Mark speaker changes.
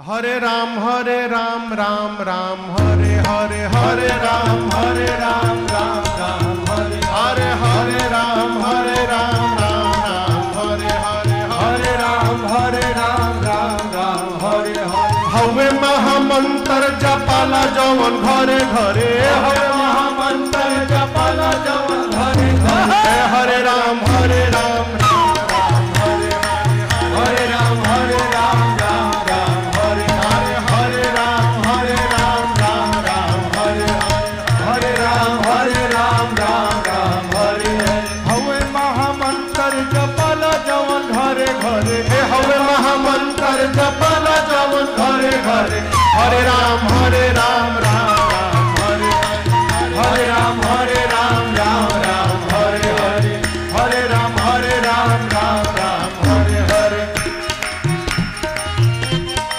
Speaker 1: हरे राम राम राम हरे हरे हरे राम राम राम हरे हरे राम राम राम हरे हरे राम राम हरे हरे हवे महामंत्र जपाला जवन घरे घरे हवे महामंत्र जपाला जवन घरे घरे हरे राम हरे राम हरे राम हरे राम राम हरे हरे राम राम राम हरे राम हरे हवे महामंत्र जपाला जवन घरे घरे हवे महामंत्र जपाला जवन घरे घरे हरे राम